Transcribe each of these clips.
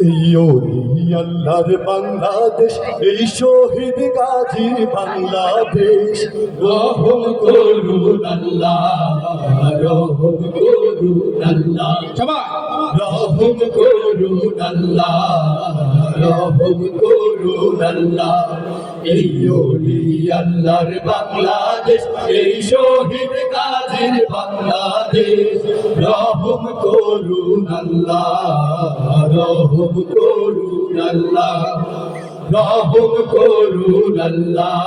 এই ওলি আল্লাহর বাংলাদেশ, এই শহীদ গাজী বাংলাদেশ। রহম করুন আল্লাহ, রহম করুন আল্লাহ, রহম করুন আল্লাহ, রহম করুন আল্লাহ। এই ওলি আল্লাহর বাংলাদেশ, এই শহীদ গাজীর বাংলাদেশ। রহম করুন আল্লাহ, রহম করুন আল্লাহ, রহম করুন আল্লাহ,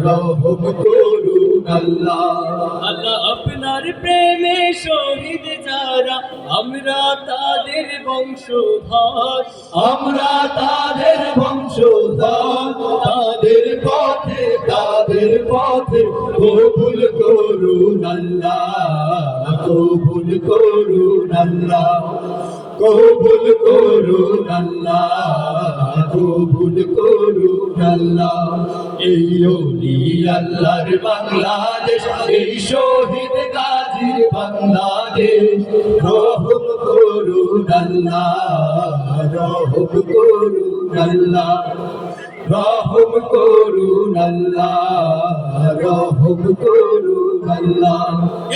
রহম করুন আল্লাহ। আল্লাহ আপনার প্রেমে শহীদ যারা, আমরা তাদের বংশধর, আমরা তাদের বংশধর। তাদের পথে কবুল করুন আল্লাহ, কবুল করুন আল্লাহ, কবুল করুন আল্লাহ, কবুল করুন আল্লাহ। এই ওলি আল্লাহর বাংলাদেশ, এই শহীদ গাজীর বাংলাদেশ। রহম করুন আল্লাহ, রহম করুন আল্লাহ, রহম করুন আল্লাহ, রহম করুন আল্লাহ।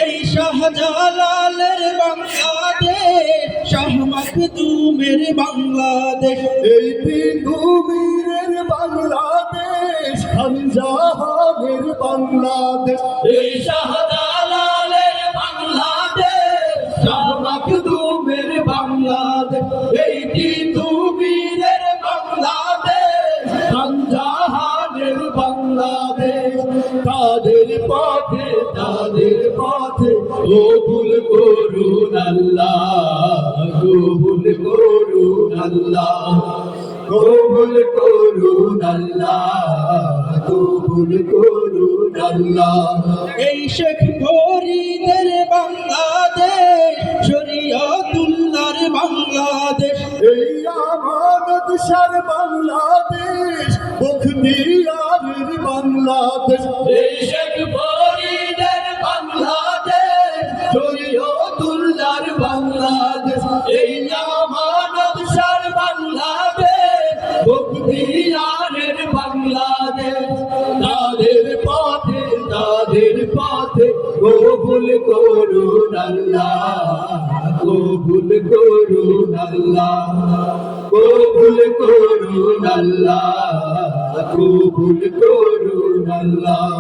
এই শাহজালালের বাংলাদেশ, শাহ মাখদুমের বাংলাদেশ, এই তিতুমীরের বাংলাদেশ, খানজাহানের বাংলাদেশ। এই শাহজালালের বাংলাদেশ, শাহ মাখদুমের বাংলাদেশ। এই তিতুমীরের বাংলাদেশ, খানজাহানের বাংলাদেশ। তাদের পথে কবুল করুন আল্লাহ, কবুল করুন আল্লাহ, কবুল করুন আল্লাহ, কবুল করুন আল্লাহ। এই শেখ ফরিদের বাংলাদেশ, শরীয়তুল্লাহর বাংলাদেশ, এই আমানত শাহর বাংলাদেশ, বখতিয়ারের বাংলাদেশ। এই শেখ ফরিদের বাংলাদেশ, শরীয়তুল্লাহর বাংলাদেশ। এই আমানত শাহর বাংলাদেশ, বখতিয়ারের বাংলাদেশ। তাদের পথে কবুল করুন আল্লাহ, কবুল করুন আল্লাহ, কবুল করুন আল্লাহ, কবুল করুন আল্লাহ।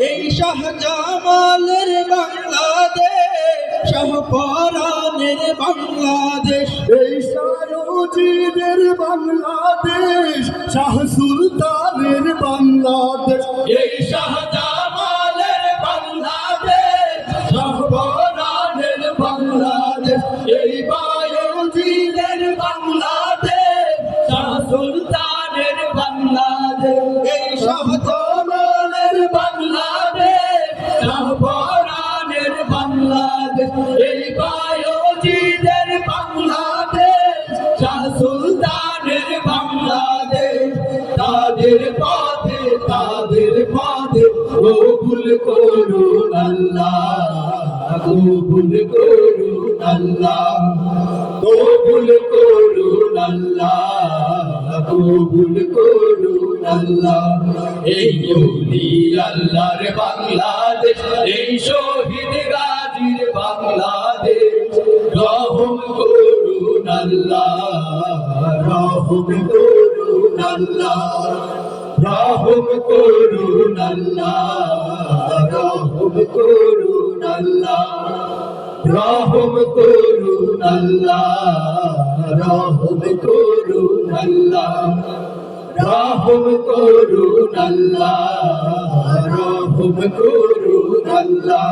এই শাহজামালের বাংলাদেশ, শাহপরানের বাংলাদেশ, এই সায়োজিদের বাংলাদেশ, শাহ সুলতানের বাংলাদেশ। এই শাহজামালের বাংলাদেশ, শাহপরানের বাংলাদেশ। এই বায়োজিদের বাংলাদেশ, শাহ সুলতানের বাংলাদেশ। এই শাহজামালের বাংলাদেশ, শাহপরানের বাংলাদেশ। এই বায়োজিদের বাংলাদেশ, শাহ সুলতানের বাংলাদেশ। তাদের পথে কবুল করুন আল্লাহ, কবুল করুন আল্লাহ, কবুল করুন আল্লাহ, কবুল করুন আল্লাহ। এই ওলি আল্লাহর বাংলাদেশ, এই শহীদ গাজীর বাংলাদেশ। রহম করুন আল্লাহ, রহম করুন আল্লাহ, রহম করুন আল্লাহ, রহম করুন আল্লাহ, রহম করুন আল্লাহ, রহম করুন আল্লাহ, রহম করুন আল্লাহ, রহম করুন আল্লাহ।